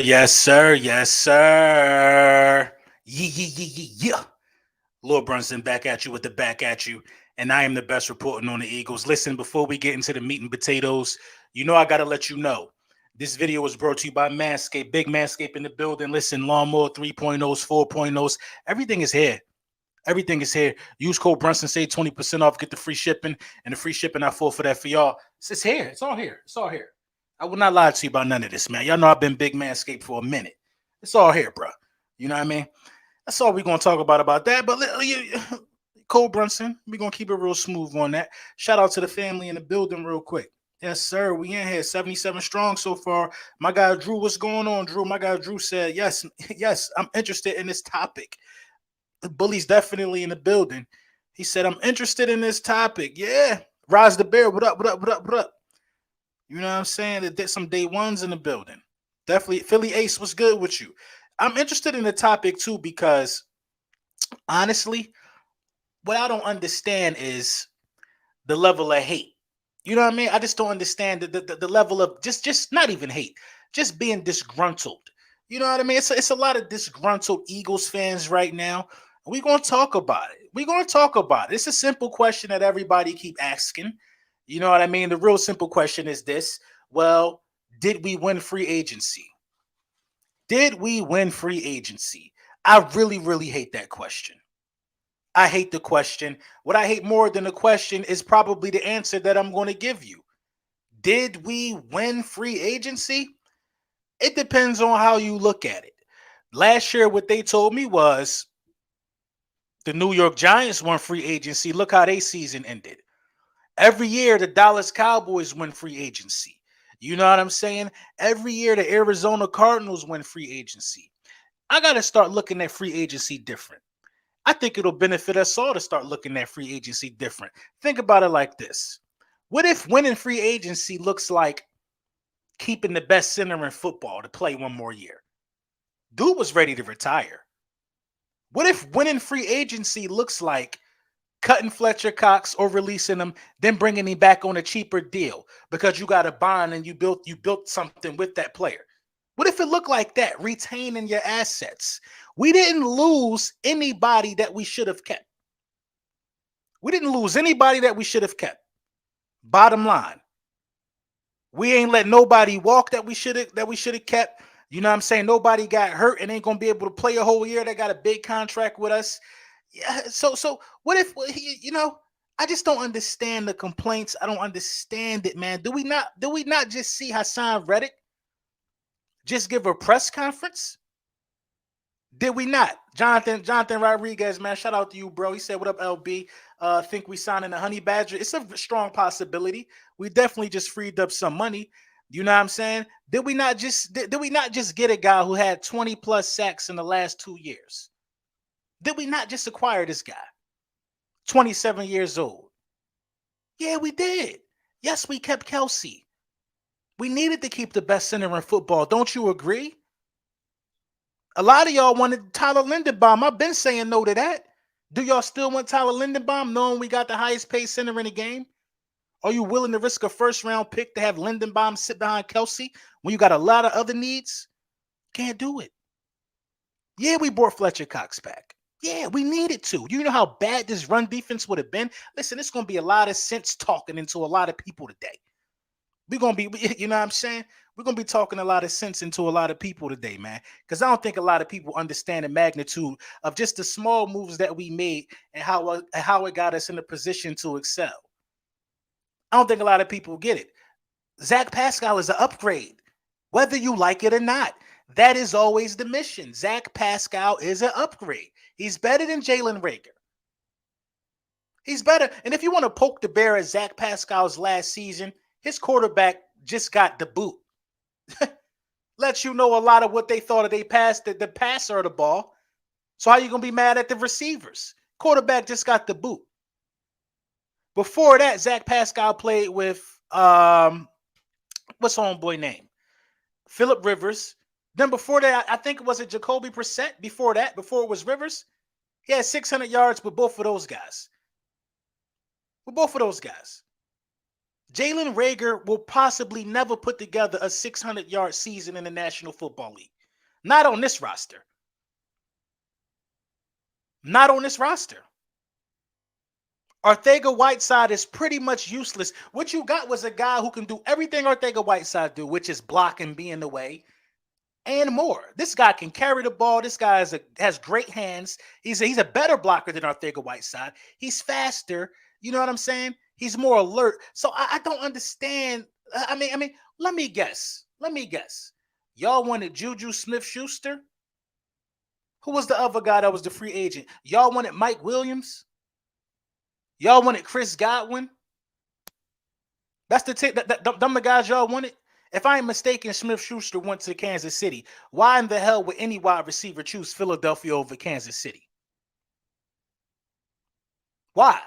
Yes, sir. Yes, sir. Yeah. Lord Brunson back at you with the back at you. And I am the best reporting on the Eagles. Listen, before we get into the meat and potatoes, I got to let you know. This video was brought to you by Manscaped. Big Manscaped in the building. Listen, Lawnmower 3.0s, 4.0s. Everything is here. Everything is here. Use code Brunson, save 20% off, get the free shipping. And the free shipping, I fall for that for y'all. It's here. It's all here. It's all here. I will not lie to you about none of this, man. Y'all know I've been Big Manscaped for a minute. It's all here, bro. You know what I mean? That's all we're going to talk about that. But Cole Brunson, we're going to keep it real smooth on that. Shout out to the family in the building real quick. Yes, sir. We in here 77 strong so far. My guy Drew, what's going on, Drew? My guy Drew said, yes, yes, I'm interested in this topic. The bully's definitely in the building. He said, I'm interested in this topic. Yeah. Rise the Bear. What up? What up? What up? What up? You know what I'm saying? There's some day ones in the building. Definitely. Philly Ace, what's good with you? I'm interested in the topic too because honestly, what I don't understand is the level of hate. You know what I mean? I just don't understand the level of just not even hate, just being disgruntled. You know what I mean? It's a lot of disgruntled Eagles fans right now. We're going to talk about it. We're going to talk about it. It's a simple question that everybody keep asking. You know what I mean? The real simple question is this. Well, did we win free agency? Did we win free agency? I really, really hate that question. I hate the question. What I hate more than the question is probably the answer that I'm going to give you. Did we win free agency? It depends on how you look at it. Last year, what they told me was the New York Giants won free agency. Look how their season ended. Every year, the Dallas Cowboys win free agency. You know what I'm saying? Every year, the Arizona Cardinals win free agency. I got to start looking at free agency different. I think it'll benefit us all to start looking at free agency different. Think about it like this. What if winning free agency looks like keeping the best center in football to play one more year? Dude was ready to retire. What if winning free agency looks like cutting Fletcher Cox or releasing him, then bringing him back on a cheaper deal because you got a bond and you built something with that player? What if it looked like that, retaining your assets? We didn't lose anybody that we should have kept. We didn't lose anybody that we should have kept. Bottom line, we ain't let nobody walk that we should have kept. You know what I'm saying? Nobody got hurt and ain't gonna be able to play a whole year. They got a big contract with us. Yeah. So what if I just don't understand the complaints. I don't understand it, man. Do we not just see Hassan Reddick just give a press conference? Did we not? Jonathan Rodriguez, man, shout out to you, bro. He said, what up, LB? Think we signing a honey badger? It's a strong possibility. We definitely just freed up some money. You know what I'm saying? Did we not just get a guy who had 20 plus sacks in the last 2 years? Did we not just acquire this guy? 27 years old. Yeah, we did. Yes, we kept Kelsey. We needed to keep the best center in football. Don't you agree? A lot of y'all wanted Tyler Linderbaum. I've been saying no to that. Do y'all still want Tyler Linderbaum knowing we got the highest paid center in the game? Are you willing to risk a first-round pick to have Linderbaum sit behind Kelsey when you got a lot of other needs? Can't do it. Yeah, we brought Fletcher Cox back. Yeah, we needed to. You know how bad this run defense would have been? Listen, it's going to be a lot of sense talking into a lot of people today. We're going to be, you know what I'm saying? We're going to be talking a lot of sense into a lot of people today, man. Because I don't think a lot of people understand the magnitude of just the small moves that we made and how it got us in a position to excel. I don't think a lot of people get it. Zach Pascal is an upgrade, whether you like it or not. That is always the mission. Zach Pascal is an upgrade. He's better than Jalen Reagor. He's better. And if you want to poke the bear at Zach Pascal's last season, his quarterback just got the boot. Lets you know a lot of what they thought of they passed, the passer of the ball. So how you going to be mad at the receivers? Quarterback just got the boot. Before that, Zach Pascal played with, what's homeboy name? Phillip Rivers. Then before that, I think it was Jacoby Brissett. Before it was Rivers, he had 600 yards with both of those guys. Jalen Reagor will possibly never put together a 600-yard season in the National Football League. Not on this roster. Not on this roster. Arcega-Whiteside is pretty much useless. What you got was a guy who can do everything Arcega-Whiteside do, which is block and be in the way, and more. This guy can carry the ball. This guy has great hands. He's a better blocker than Arcega-Whiteside. He's faster. You know what I'm saying? He's more alert. So I don't understand. I mean, let me guess. Y'all wanted Juju Smith-Schuster? Who was the other guy that was the free agent? Y'all wanted Mike Williams? Y'all wanted Chris Godwin? That's them the guys y'all wanted? If I ain't mistaken, Smith-Schuster went to Kansas City. Why in the hell would any wide receiver choose Philadelphia over Kansas City? Why?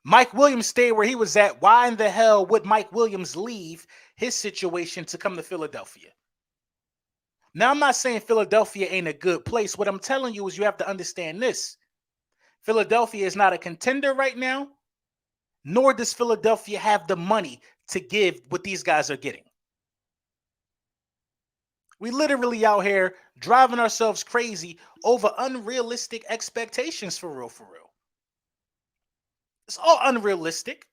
Mike Williams stayed where he was at. Why in the hell would Mike Williams leave his situation to come to Philadelphia? Now, I'm not saying Philadelphia ain't a good place. What I'm telling you is you have to understand this. Philadelphia is not a contender right now, nor does Philadelphia have the money to give what these guys are getting. We literally out here driving ourselves crazy over unrealistic expectations for real. It's all unrealistic.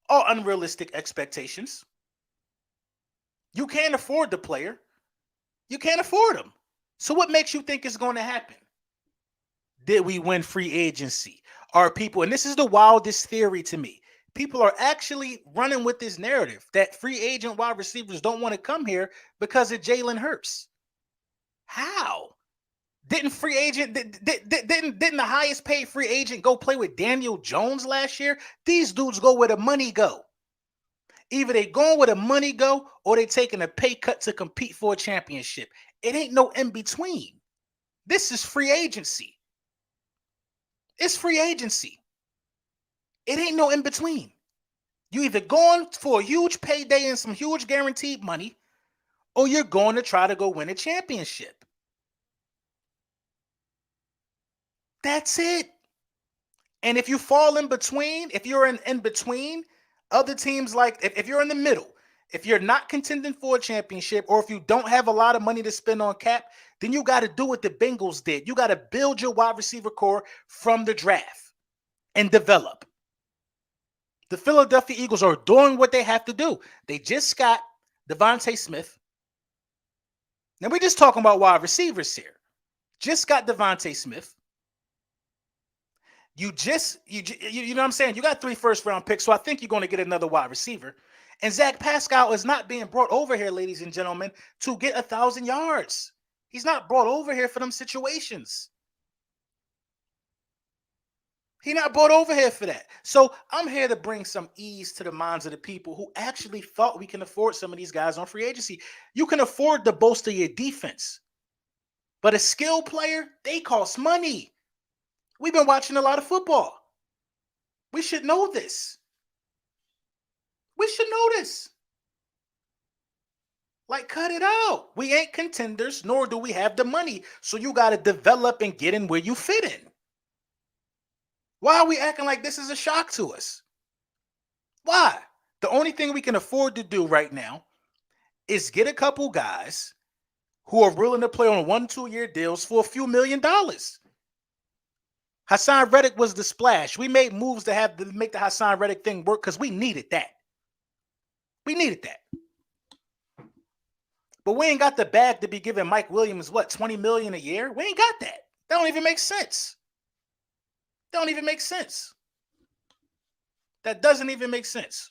All unrealistic expectations. You can't afford the player. You can't afford him. So what makes you think it's going to happen? Did we win free agency? Are people, and this is the wildest theory to me, people are actually running with this narrative that free agent wide receivers don't want to come here because of Jalen Hurts. How? Didn't the highest paid free agent go play with Daniel Jones last year? These dudes go where the money go. Either they going where the money go or they taking a pay cut to compete for a championship. It ain't no in between. This is free agency. It's free agency. It ain't no in between. You either going for a huge payday and some huge guaranteed money, or you're going to try to go win a championship. That's it. And if you fall in between, if you're in between other teams, like if you're in the middle, if you're not contending for a championship, or if you don't have a lot of money to spend on cap, then you got to do what the Bengals did. You got to build your wide receiver core from the draft and develop. The Philadelphia Eagles are doing what they have to do. They just got Devontae Smith. Now we're just talking about wide receivers here. Just got Devontae Smith. You know what I'm saying? You got 3 first-round picks, so I think you're going to get another wide receiver. And Zach Pascal is not being brought over here, ladies and gentlemen, to get 1,000 yards. He's not brought over here for them situations. He's not brought over here for that. So I'm here to bring some ease to the minds of the people who actually thought we can afford some of these guys on free agency. You can afford to bolster your defense. But a skill player, they cost money. We've been watching a lot of football. We should know this. Like, cut it out. We ain't contenders, nor do we have the money. So you got to develop and get in where you fit in. Why are we acting like this is a shock to us? Why? The only thing we can afford to do right now is get a couple guys who are willing to play on 1-2 year deals for a few $1 million. Hassan Reddick was the splash. We made moves to make the Hassan Reddick thing work because we needed that. But we ain't got the bag to be giving Mike Williams, what, $20 million a year? We ain't got that. That don't even make sense. That doesn't even make sense.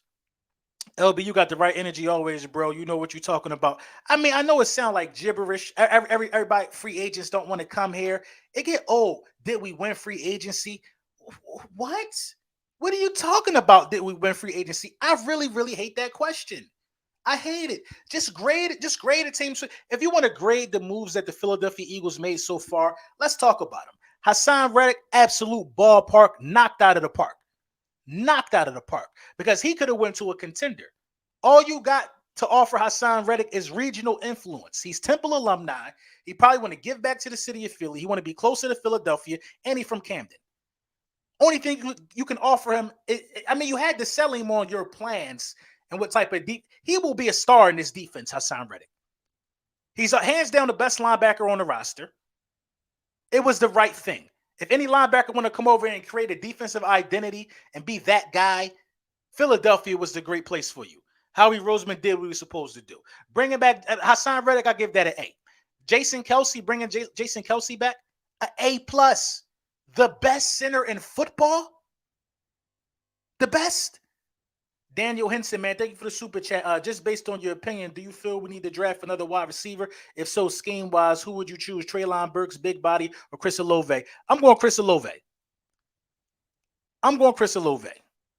LB, you got the right energy always, bro. You know what you're talking about. I mean, I know it sounds like gibberish. Everybody, free agents don't want to come here. It get old. Did we win free agency? What? What are you talking about? Did we win free agency? I really, really hate that question. I hate it. Just grade it. Just grade a team. So if you want to grade the moves that the Philadelphia Eagles made so far, let's talk about them. Hassan Reddick, absolute ballpark, knocked out of the park. Because he could have went to a contender. All you got to offer Hassan Reddick is regional influence. He's Temple alumni. He probably want to give back to the city of Philly. He want to be closer to Philadelphia, and he's from Camden. Only thing you can offer him, you had to sell him on your plans and what type of deep. He will be a star in this defense, Hassan Reddick. He's hands down the best linebacker on the roster. It was the right thing. If any linebacker want to come over and create a defensive identity and be that guy, Philadelphia was the great place for you. Howie Roseman did what he was supposed to do. Bringing back Hassan Reddick, I give that an A. Jason Kelce, bringing Jason Kelce back, an A+. The best center in football? The best? Daniel Henson, man, thank you for the super chat. Just based on your opinion, do you feel we need to draft another wide receiver? If so, scheme-wise, who would you choose? Treylon Burks, big body, or Chris Olave? I'm going Chris Olave.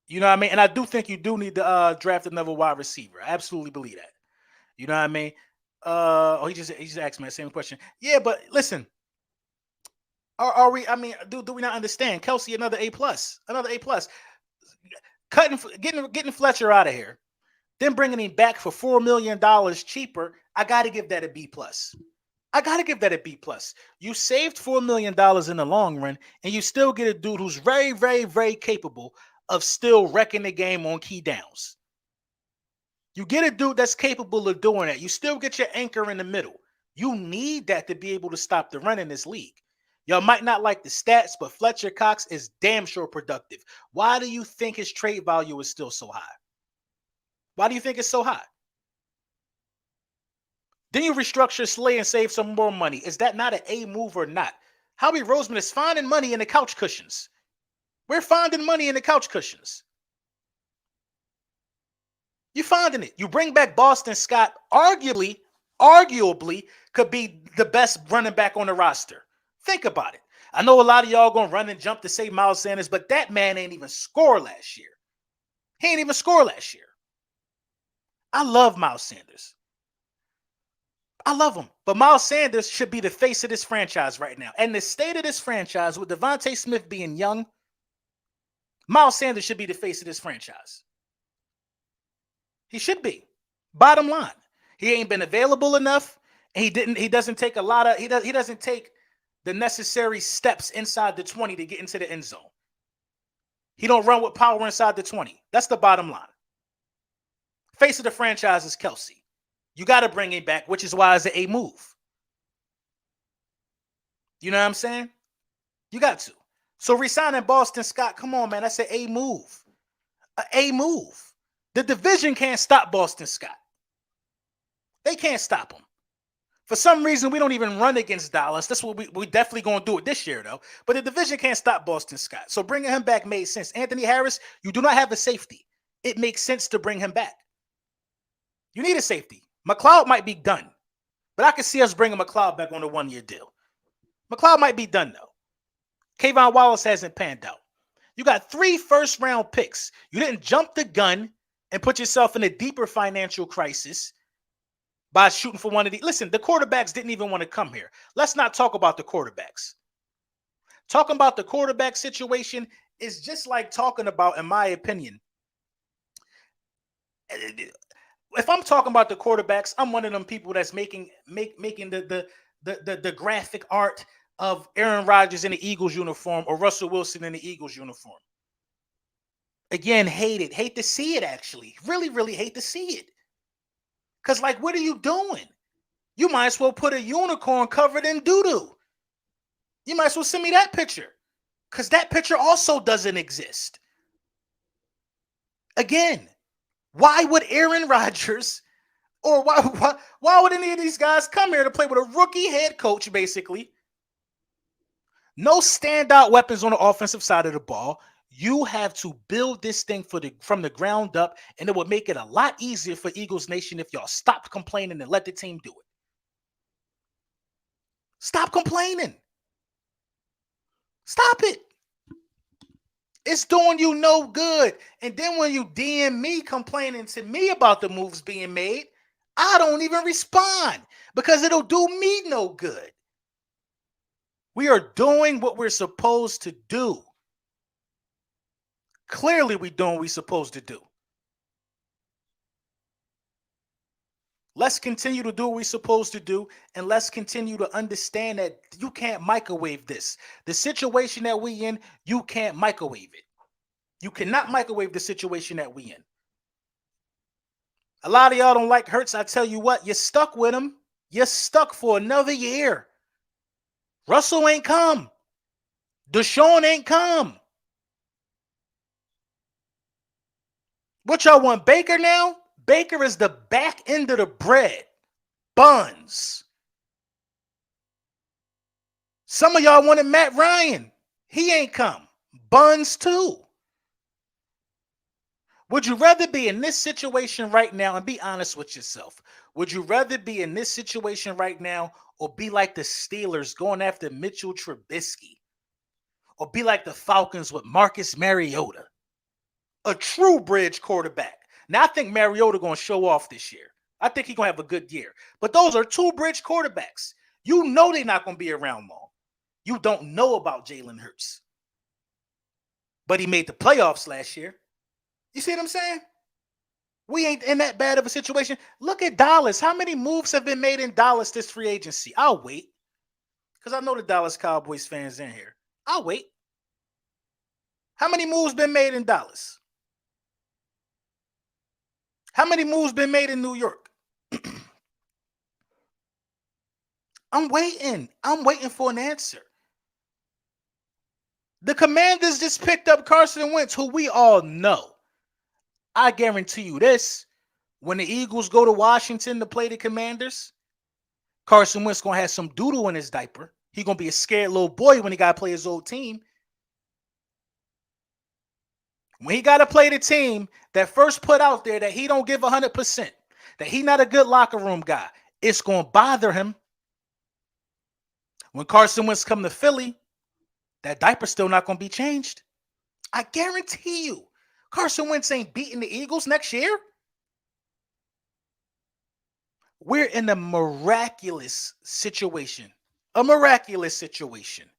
You know what I mean? And I do think you do need to draft another wide receiver. I absolutely believe that. You know what I mean? He just asked me the same question. Yeah, but listen, are we? I mean, do we not understand? Kelce, another A+, another A+. Getting Fletcher out of here, then bringing him back for $4 million cheaper. I got to give that a B+. You saved $4 million in the long run, and you still get a dude who's very, very, very capable of still wrecking the game on key downs. You get a dude that's capable of doing that. You still get your anchor in the middle. You need that to be able to stop the run in this league. Y'all might not like the stats, but Fletcher Cox is damn sure productive. Why do you think his trade value is still so high? Why do you think it's so high? Then you restructure Slay and save some more money. Is that not an A move or not? Howie Roseman is finding money in the couch cushions. We're finding money in the couch cushions. You're finding it. You bring back Boston Scott, arguably could be the best running back on the roster. Think about it. I know a lot of y'all gonna run and jump to say Miles Sanders, but that man ain't even score last year. He ain't even score last year. I love Miles Sanders. I love him. But Miles Sanders should be the face of this franchise right now. And the state of this franchise, with Devontae Smith being young, Miles Sanders should be the face of this franchise. He should be. Bottom line. He ain't been available enough. And he doesn't take the necessary steps inside the 20 to get into the end zone. He don't run with power inside the 20. That's the bottom line. Face of the franchise is Kelce. You got to bring him back, which is why it's an A move. You know what I'm saying? You got to. So resigning Boston Scott, come on, man. That's an A move. An A move. The division can't stop Boston Scott. They can't stop him. For some reason, we don't even run against Dallas. That's what we definitely going to do it this year, though. But the division can't stop Boston Scott. So bringing him back made sense. Anthony Harris, you do not have a safety. It makes sense to bring him back. You need a safety. McLeod might be done. But I can see us bringing McLeod back on a one-year deal. McLeod might be done, though. Kayvon Wallace hasn't panned out. You got 3 first-round picks. You didn't jump the gun and put yourself in a deeper financial crisis by shooting for one of these. Listen, the quarterbacks didn't even want to come here. Let's not talk about the quarterbacks. Talking about the quarterback situation is just like talking about, in my opinion, if I'm talking about the quarterbacks, I'm one of them people that's making the graphic art of Aaron Rodgers in the Eagles uniform or Russell Wilson in the Eagles uniform. Again, hate it. Hate to see it, actually. Really, really hate to see it. Because, like, what are you doing? You might as well put a unicorn covered in doo-doo. You might as well send me that picture. Because that picture also doesn't exist. Again, why would Aaron Rodgers or why would any of these guys come here to play with a rookie head coach, basically? No standout weapons on the offensive side of the ball. You have to build this thing from the ground up, and it would make it a lot easier for Eagles Nation if y'all stopped complaining and let the team do it. Stop complaining. Stop it. It's doing you no good. And then when you DM me complaining to me about the moves being made, I don't even respond because it'll do me no good. We are doing what we're supposed to do. Clearly, we're doing what we're supposed to do. Let's continue to do what we're supposed to do, and let's continue to understand that you can't microwave this. The situation that we in, you can't microwave it. You cannot microwave the situation that we in. A lot of y'all don't like Hurts. I tell you what, you're stuck with him. You're stuck for another year. Russell ain't come. Deshaun ain't come. What y'all want, Baker now? Baker is the back end of the bread. Buns. Some of y'all wanted Matt Ryan. He ain't come. Buns too. Would you rather be in this situation right now, and be honest with yourself? Would you rather be in this situation right now or be like the Steelers going after Mitchell Trubisky? Or be like the Falcons with Marcus Mariota? A true bridge quarterback. Now, I think Mariota going to show off this year. I think he's going to have a good year. But those are two bridge quarterbacks. You know they're not going to be around long. You don't know about Jalen Hurts. But he made the playoffs last year. You see what I'm saying? We ain't in that bad of a situation. Look at Dallas. How many moves have been made in Dallas this free agency? I'll wait. Because I know the Dallas Cowboys fans in here. I'll wait. How many moves been made in Dallas? How many moves been made in New York? I'm waiting. I'm waiting for an answer. The Commanders just picked up Carson Wentz, who we all know. I guarantee you this. When the Eagles go to Washington to play the Commanders, Carson Wentz going to have some doodle in his diaper. He's going to be a scared little boy when he got to play his old team. When he got to play the team that first put out there that he don't give 100%, that he not a good locker room guy, it's going to bother him. When Carson Wentz come to Philly, that diaper's still not going to be changed. I guarantee you, Carson Wentz ain't beating the Eagles next year. We're in a miraculous situation. A miraculous situation.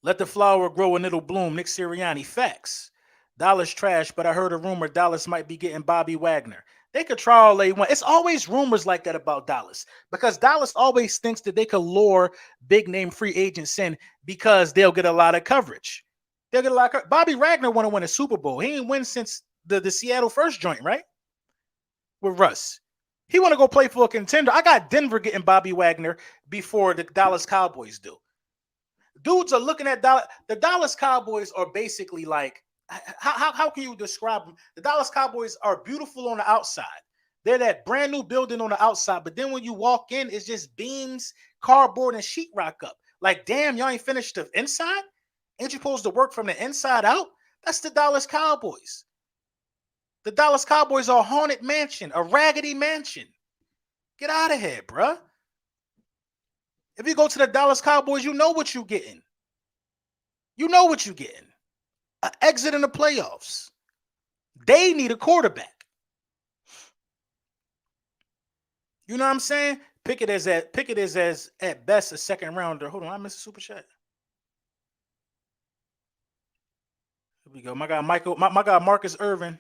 Let the flower grow and it'll bloom. Nick Sirianni. Facts. Dallas trash, but I heard a rumor Dallas might be getting Bobby Wagner. They could try all they want. It's always rumors like that about Dallas because Dallas always thinks that they could lure big name free agents in because they'll get a lot of coverage. They'll get a lot of Bobby Wagner want to win a Super Bowl. He ain't win since the Seattle first joint, right? With Russ. He want to go play for a contender. I got Denver getting Bobby Wagner before the Dallas Cowboys do. Dudes are looking at Dallas. The Dallas Cowboys are basically like, how can you describe them? The Dallas Cowboys are beautiful on the outside. They're that brand new building on the outside, but then when you walk in, it's just beams, cardboard, and sheetrock up. Like, damn, y'all ain't finished the inside? Ain't you supposed to work from the inside out? That's the Dallas Cowboys. The Dallas Cowboys are a haunted mansion, a raggedy mansion. Get out of here, bruh. If you go to the Dallas Cowboys, you know what you're getting. You know what you're getting. An exit in the playoffs. They need a quarterback. You know what I'm saying? Pickett is at best a second rounder. Hold on, I missed a super chat. Here we go. My guy my guy Marcus Irvin.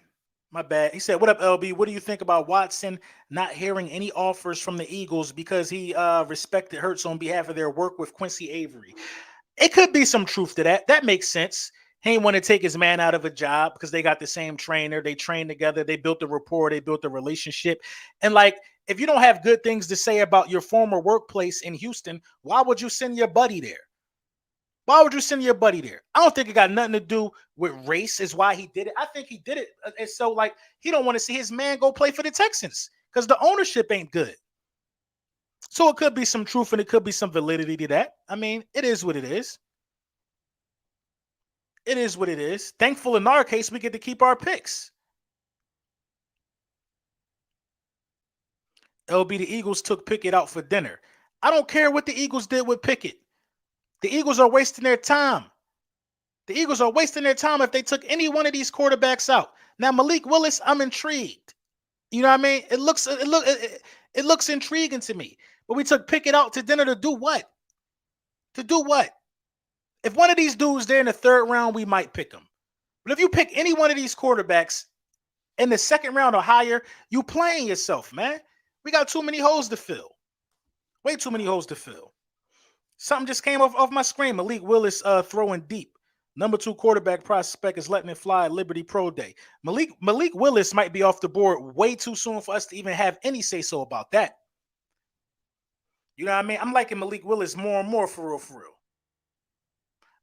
My bad. He said, "What up, LB? What do you think about Watson not hearing any offers from the Eagles because he respected Hurts on behalf of their work with Quincy Avery?" It could be some truth to that. That makes sense. He didn't want to take his man out of a job because they got the same trainer. They trained together. They built a rapport. They built a relationship. And like, if you don't have good things to say about your former workplace in Houston, why would you send your buddy there? Why would you send your buddy there? I don't think it got nothing to do with race is why he did it. I think he did it. And so like, he don't want to see his man go play for the Texans because the ownership ain't good. So it could be some truth and it could be some validity to that. I mean, it is what it is. It is what it is. Thankful in our case, we get to keep our picks. LB, the Eagles took Pickett out for dinner. I don't care what the Eagles did with Pickett. The Eagles are wasting their time. The Eagles are wasting their time if they took any one of these quarterbacks out. Now, Malik Willis, I'm intrigued. You know what I mean? It looks intriguing to me. But we took Pickett out to dinner to do what? To do what? If one of these dudes there in the third round, we might pick them. But if you pick any one of these quarterbacks in the second round or higher, you playing yourself, man. We got too many holes to fill. Way too many holes to fill. Something just came off my screen. Malik Willis throwing deep. Number 2 quarterback prospect is letting it fly at Liberty Pro Day. Malik Willis might be off the board way too soon for us to even have any say so about that. You know what I mean? I'm liking Malik Willis more and more for real, for real.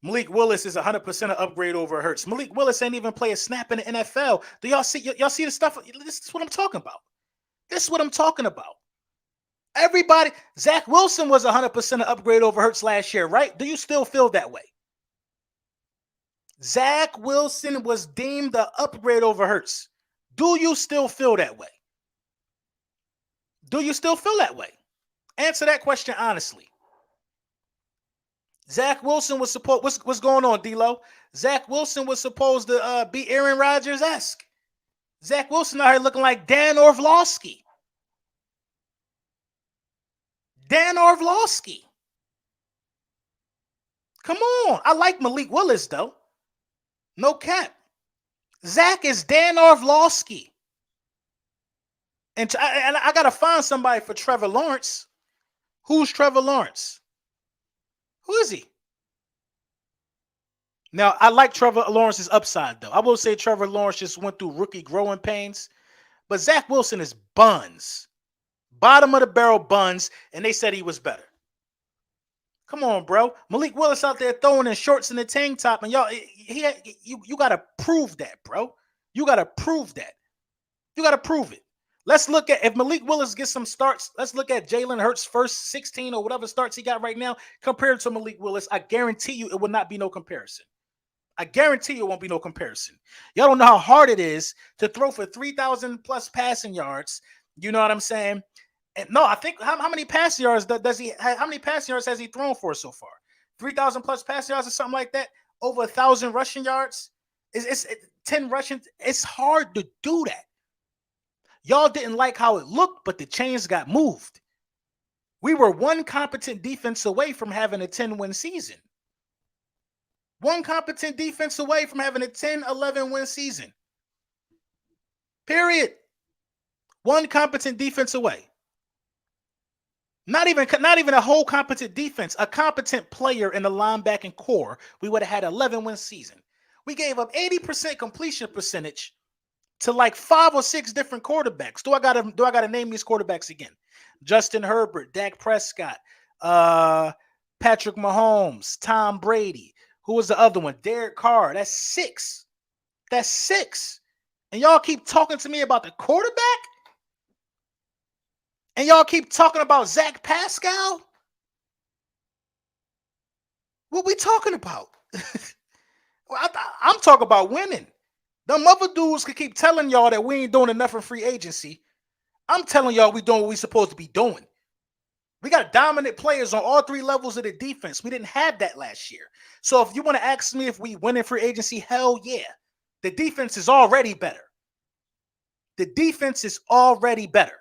Malik Willis is 100% an upgrade over Hurts. Malik Willis ain't even play a snap in the NFL. Do y'all see the stuff? This is what I'm talking about. This is what I'm talking about. Everybody, Zach Wilson was 100% an upgrade over Hurts last year, right? Do you still feel that way? Zach Wilson was deemed an upgrade over Hurts. Do you still feel that way? Do you still feel that way? Answer that question honestly. Zach Wilson was supposed. What's going on, D-Lo? Zach Wilson was supposed to be Aaron Rodgers-esque. Zach Wilson out here looking like Dan Orlovsky. Dan Orlovsky. Come on. I like Malik Willis, though. No cap. Zach is Dan Orlovsky. And I got to find somebody for Trevor Lawrence. Who's Trevor Lawrence? Who is he? Now, I like Trevor Lawrence's upside, though. I will say Trevor Lawrence just went through rookie growing pains. But Zach Wilson is buns. Bottom of the barrel buns, and they said he was better. Come on, bro. Malik Willis out there throwing in shorts and a tank top, and y'all, you got to prove that, bro. You got to prove that. You got to prove it. Let's look at, if Malik Willis gets some starts, let's look at Jalen Hurts' first 16 or whatever starts he got right now compared to Malik Willis. I guarantee you it will not be no comparison. I guarantee you it won't be no comparison. Y'all don't know how hard it is to throw for 3,000 plus passing yards. You know what I'm saying? And no, I think how many passing yards does he? How many passing yards has he thrown for so far? 3,000 plus passing yards or something like that. Over 1,000 rushing yards. It's 10 rushing. It's hard to do that. Y'all didn't like how it looked, but the chains got moved. We were one competent defense away from having a 10-win season. One competent defense away from having a 10-11 win season. Period. One competent defense away. Not even a whole competent defense. A competent player in the linebacking core. We would have had an 11-win season. We gave up 80% completion percentage to like 5 or 6 different quarterbacks. Do I gotta name these quarterbacks again? Justin Herbert, Dak Prescott, Patrick Mahomes, Tom Brady. Who was the other one? Derek Carr. That's 6. That's 6. And y'all keep talking to me about the quarterback? And y'all keep talking about Zach Pascal? What we talking about? Well, I'm talking about winning. Them other dudes could keep telling y'all that we ain't doing enough in free agency. I'm telling y'all we doing what we supposed to be doing. We got dominant players on all 3 levels of the defense. We didn't have that last year. So if you want to ask me if we win in free agency, hell yeah. The defense is already better. The defense is already better.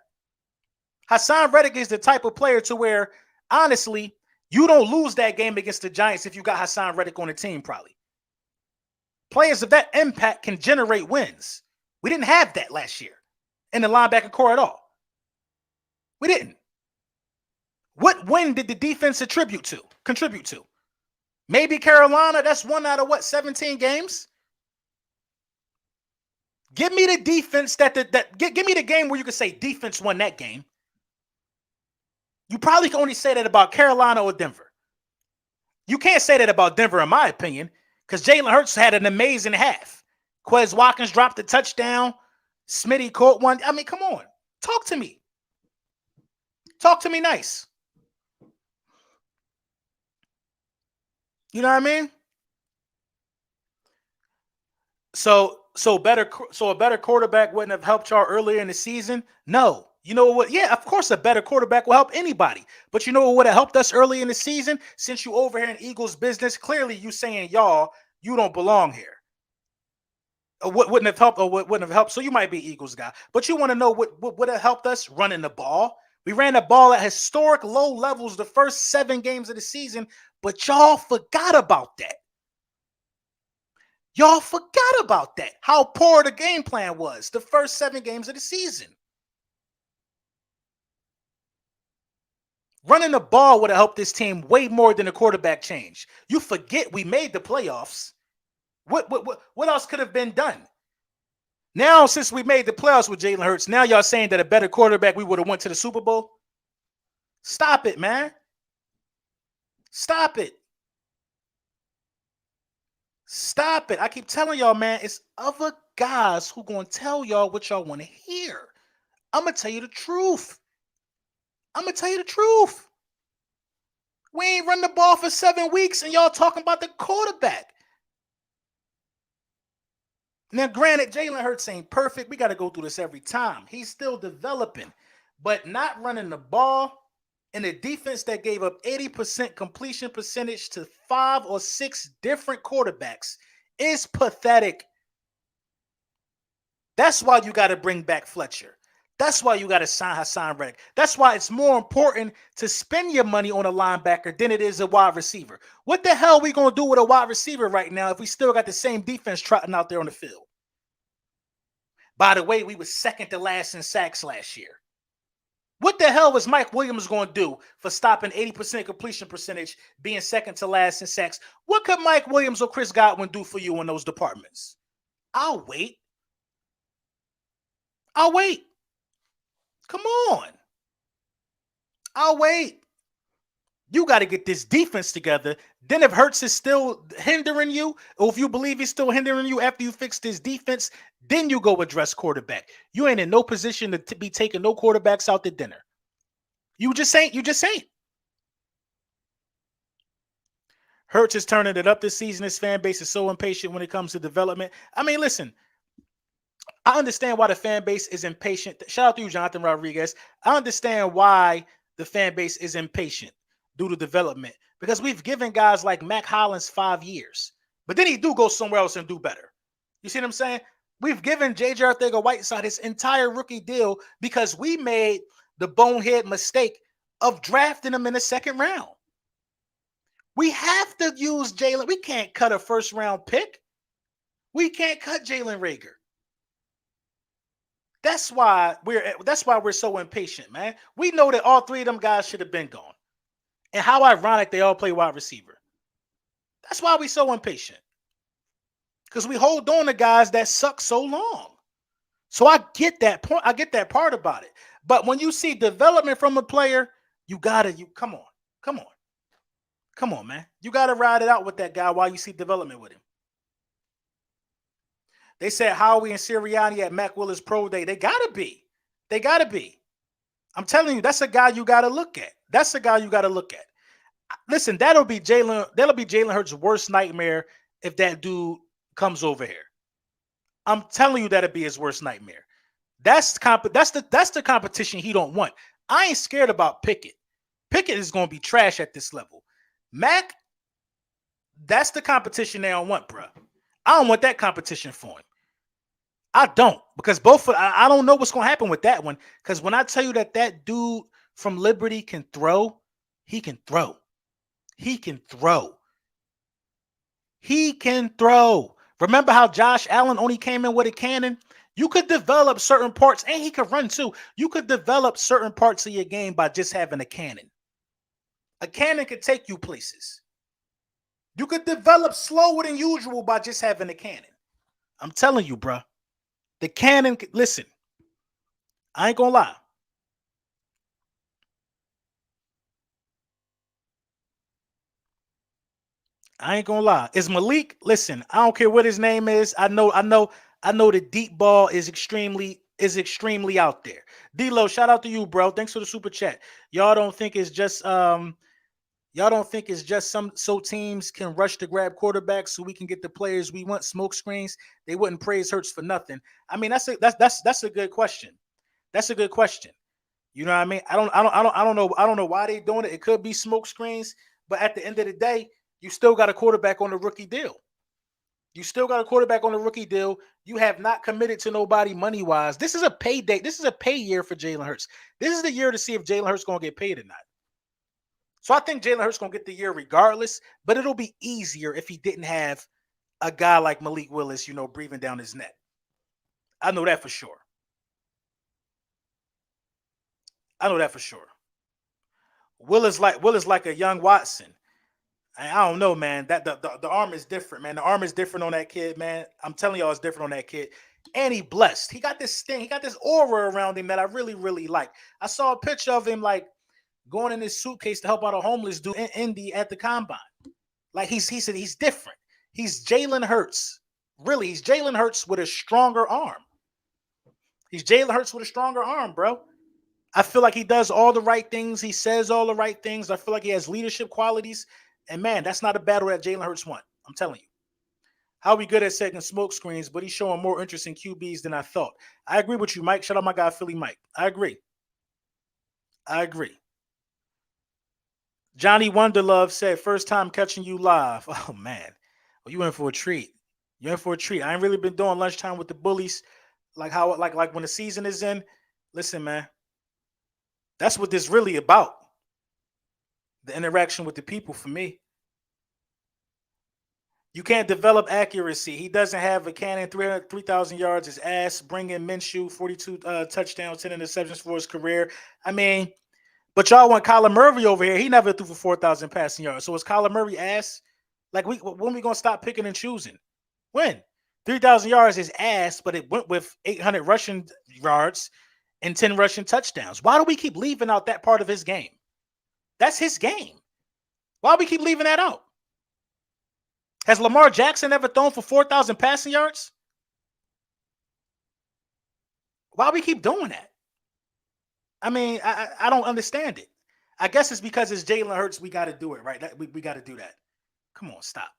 Hassan Reddick is the type of player to where, honestly, you don't lose that game against the Giants if you got Hassan Reddick on the team, probably. Players of that impact can generate wins. We didn't have that last year in the linebacker core at all. We didn't. What win did the defense contribute to? Maybe Carolina. That's 1 out of 17 games. Give me the defense give me the game where you can say defense won that game. You probably can only say that about Carolina or Denver. You can't say that about Denver, in my opinion, because Jalen Hurts had an amazing half. Quez Watkins dropped a touchdown. Smitty caught one. I mean, come on. Talk to me. Talk to me nice. You know what I mean? So a better quarterback wouldn't have helped y'all earlier in the season? No. You know what? Yeah, of course a better quarterback will help anybody. But you know what would have helped us early in the season? Since you over here in Eagles business, clearly you saying y'all, you don't belong here. What wouldn't have helped or what wouldn't have helped? So you might be Eagles guy. But you want to know what would have helped us? Running the ball. We ran the ball at historic low levels the first 7 games of the season, but y'all forgot about that. Y'all forgot about that. How poor the game plan was the first 7 games of the season. Running the ball would have helped this team way more than the quarterback change. You forget we made the playoffs. What else could have been done? Now, since we made the playoffs with Jalen Hurts, now y'all saying that a better quarterback we would have went to the Super Bowl? Stop it, man. Stop it. Stop it. I keep telling y'all, man, it's other guys who gonna tell y'all what y'all want to hear. I'm gonna tell you the truth. I'm gonna tell you the truth. We ain't run the ball for 7 weeks and y'all talking about the quarterback. Now, granted, Jalen Hurts ain't perfect. We got to go through this every time. He's still developing, but not running the ball in a defense that gave up 80% completion percentage to 5 or 6 different quarterbacks is pathetic. That's why you got to bring back Fletcher. That's why you got to sign Hassan Reddick. That's why it's more important to spend your money on a linebacker than it is a wide receiver. What the hell are we going to do with a wide receiver right now if we still got the same defense trotting out there on the field? By the way, we were second to last in sacks last year. What the hell was Mike Williams going to do for stopping 80% completion percentage, being second to last in sacks? What could Mike Williams or Chris Godwin do for you in those departments? I'll wait. I'll wait. Come on. I'll wait. You got to get this defense together. Then if Hurts is still hindering you, or if you believe he's still hindering you after you fix this defense, then you go address quarterback. You ain't in no position to be taking no quarterbacks out to dinner. You just ain't. You just ain't. Hurts is turning it up this season. His fan base is so impatient when it comes to development. I mean, listen, I understand why the fan base is impatient. Shout out to you, Jonathan Rodriguez. I understand why the fan base is impatient due to development, because we've given guys like Mac Hollins 5 years, but then he do go somewhere else and do better. You see what I'm saying? We've given J.J. Arcega-Whiteside his entire rookie deal because we made the bonehead mistake of drafting him in the second round. We have to use Jalen. We can't cut a first-round pick. We can't cut Jalen Reagor. That's why we're so impatient, man. We know that all 3 of them guys should have been gone. And how ironic they all play wide receiver. That's why we're so impatient. Because we hold on to guys that suck so long. So I get that point. I get that part about it. But when you see development from a player, come on, man. You gotta ride it out with that guy while you see development with him. They said Howie and Sirianni at Mac Willis Pro Day. They gotta be. They gotta be. I'm telling you, that's a guy you gotta look at. That's a guy you gotta look at. Listen, that'll be Jalen Hurts' worst nightmare if that dude comes over here. I'm telling you, that'll be his worst nightmare. That's the competition he don't want. I ain't scared about Pickett. Pickett is going to be trash at this level. Mac, that's the competition they don't want, bro. I don't want that competition for him. I don't, because I don't know what's going to happen with that one. Because when I tell you that dude from Liberty can throw, he can throw. He can throw. He can throw. Remember how Josh Allen only came in with a cannon? You could develop certain parts, and he could run too. You could develop certain parts of your game by just having a cannon. A cannon could take you places. You could develop slower than usual by just having a cannon. I'm telling you, bro. The cannon, listen, I ain't gonna lie. I ain't gonna lie. Is Malik? Listen, I don't care what his name is. I know the deep ball is extremely out there. D-Lo, shout out to you, bro. Thanks for the super chat. Y'all don't think it's just some so teams can rush to grab quarterbacks so we can get the players we want, smoke screens. They wouldn't praise Hurts for nothing. I mean, that's a good question. That's a good question. You know what I mean? I don't know why they doing it. It could be smoke screens, but at the end of the day, you still got a quarterback on the rookie deal. You still got a quarterback on the rookie deal. You have not committed to nobody money-wise. This is a payday. This is a pay year for Jalen Hurts. This is the year to see if Jalen Hurts going to get paid or not. So I think Jalen Hurts going to get the year regardless, but it'll be easier if he didn't have a guy like Malik Willis, breathing down his neck. I know that for sure. Willis like a young Watson. I don't know, man. That the arm is different, man. The arm is different on that kid, man. I'm telling y'all, it's different on that kid. And he blessed. He got this thing. He got this aura around him that I really, really like. I saw a picture of him like going in his suitcase to help out a homeless dude in Indy at the combine. Like he's different. He's Jalen Hurts. Really, he's Jalen Hurts with a stronger arm. He's Jalen Hurts with a stronger arm, bro. I feel like he does all the right things. He says all the right things. I feel like he has leadership qualities. And man, that's not a battle that Jalen Hurts won. I'm telling you. How we good at setting smoke screens, but he's showing more interest in QBs than I thought. I agree with you, Mike. Shout out my guy, Philly Mike. I agree. I agree. Johnny Wonderlove said, first time catching you live. Oh, man. Well, you in for a treat. You're in for a treat. I ain't really been doing lunchtime with the bullies. Like when the season is in. Listen, man. That's what this really about. The interaction with the people for me. You can't develop accuracy. He doesn't have a cannon, 3,000 yards, his ass, bring in Minshew, 42 touchdowns, 10 interceptions for his career. I mean, but y'all want Kyler Murray over here. He never threw for 4,000 passing yards. So is Kyler Murray ass? Like, when we going to stop picking and choosing? When? 3,000 yards is ass, but it went with 800 rushing yards and 10 rushing touchdowns. Why do we keep leaving out that part of his game? That's his game. Why do we keep leaving that out? Has Lamar Jackson ever thrown for 4,000 passing yards? Why do we keep doing that? I mean, I don't understand it. I guess it's because it's Jalen Hurts. We got to do it, right? We got to do that. Come on, stop.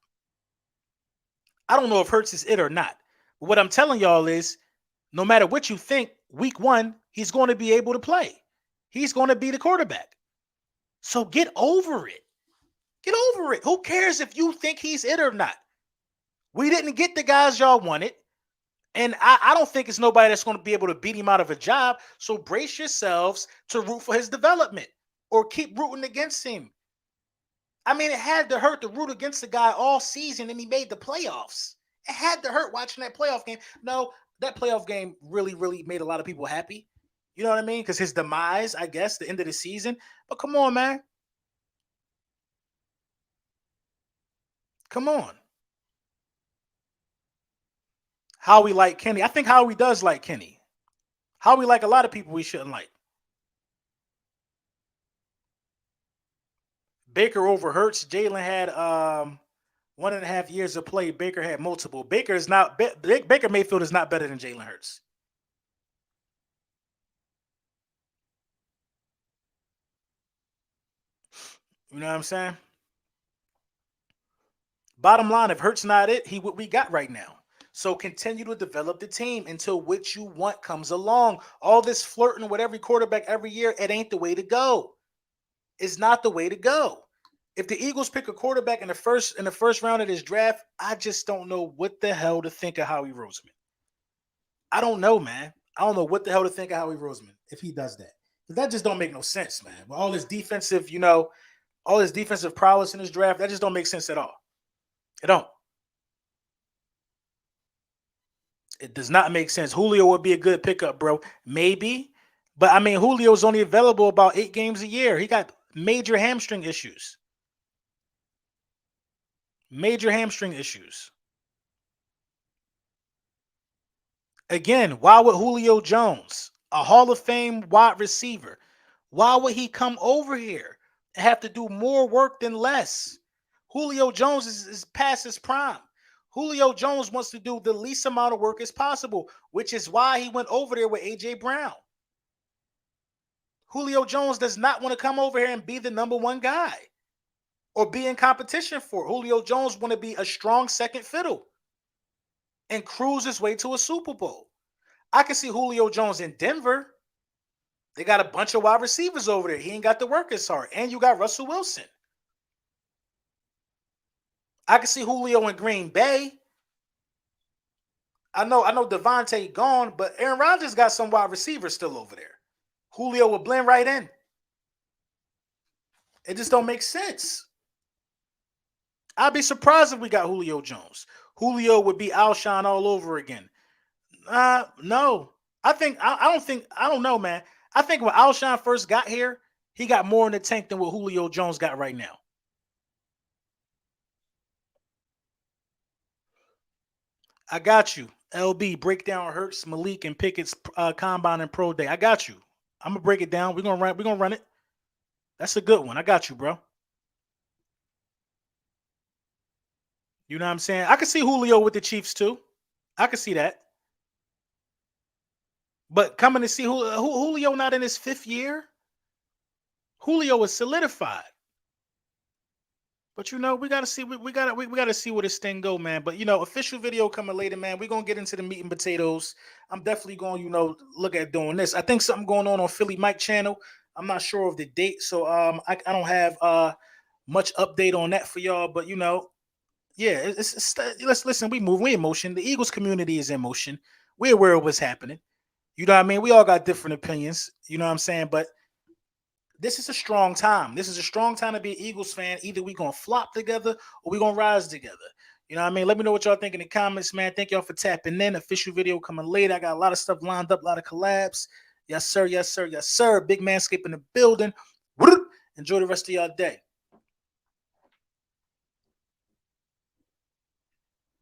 I don't know if Hurts is it or not. But what I'm telling y'all is, no matter what you think, week one, he's going to be able to play. He's going to be the quarterback. So get over it. Get over it. Who cares if you think he's it or not? We didn't get the guys y'all wanted. And I don't think it's nobody that's going to be able to beat him out of a job. So brace yourselves to root for his development or keep rooting against him. I mean, it had to hurt to root against the guy all season and he made the playoffs. It had to hurt watching that playoff game. No, that playoff game really, really made a lot of people happy. You know what I mean? Because his demise, I guess, the end of the season. But come on, man. Come on. Howie like Kenny. I think Howie does like Kenny. Howie like a lot of people we shouldn't like. Baker over Hurts. Jalen had 1.5 years of play. Baker had multiple. Baker Mayfield is not better than Jalen Hurts. You know what I'm saying? Bottom line, if Hurts not it, he what we got right now. So continue to develop the team until what you want comes along. All this flirting with every quarterback every year, it ain't the way to go. It's not the way to go. If the Eagles pick a quarterback in the first round of this draft, I just don't know what the hell to think of Howie Roseman. I don't know, man. I don't know what the hell to think of Howie Roseman if he does that. But that just don't make no sense, man. With all this defensive, all this defensive prowess in this draft, that just don't make sense at all. It don't. It does not make sense. Julio would be a good pickup, bro. Maybe. But I mean, Julio's only available about 8 games a year. He got major hamstring issues. Major hamstring issues. Again, why would Julio Jones, a Hall of Fame wide receiver, why would he come over here and have to do more work than less? Julio Jones is past his prime. Julio Jones wants to do the least amount of work as possible, which is why he went over there with A.J. Brown. Julio Jones does not want to come over here and be the number one guy or be in competition for it. Julio Jones want to be a strong second fiddle and cruise his way to a Super Bowl. I can see Julio Jones in Denver. They got a bunch of wide receivers over there. He ain't got to work as hard. And you got Russell Wilson. I can see Julio in Green Bay. I know Devontae gone, but Aaron Rodgers got some wide receivers still over there. Julio will blend right in. It just don't make sense. I'd be surprised if we got Julio Jones. Julio would be Alshon all over again. No. I don't know, man. I think when Alshon first got here, he got more in the tank than what Julio Jones got right now. I got you. LB, break down Hurts, Malik, and Pickett's combine and pro day. I got you. I'm gonna break it down. We're gonna run it. That's a good one. I got you, bro. You know what I'm saying? I can see Julio with the Chiefs too. I can see that. But coming to see Julio not in his 5th year, Julio is solidified. But we gotta see we gotta see where this thing go, man. But official video coming later, man. We're gonna get into the meat and potatoes. I'm definitely going, look at doing this. I think something going on Philly Mike channel. I'm not sure of the date, so I don't have much update on that for y'all. But yeah, let's listen. We in motion. The Eagles community is in motion. We're aware of what's happening. You know what I mean? We all got different opinions. You know what I'm saying? But this is a strong time. This is a strong time to be an Eagles fan. Either we gonna flop together or we gonna rise together. You know what I mean? Let me know what y'all think in the comments, man. Thank y'all for tapping in. Official video coming later. I got a lot of stuff lined up, a lot of collabs. Yes, sir. Yes, sir. Yes, sir. Big Manscape in the building. Enjoy the rest of y'all day.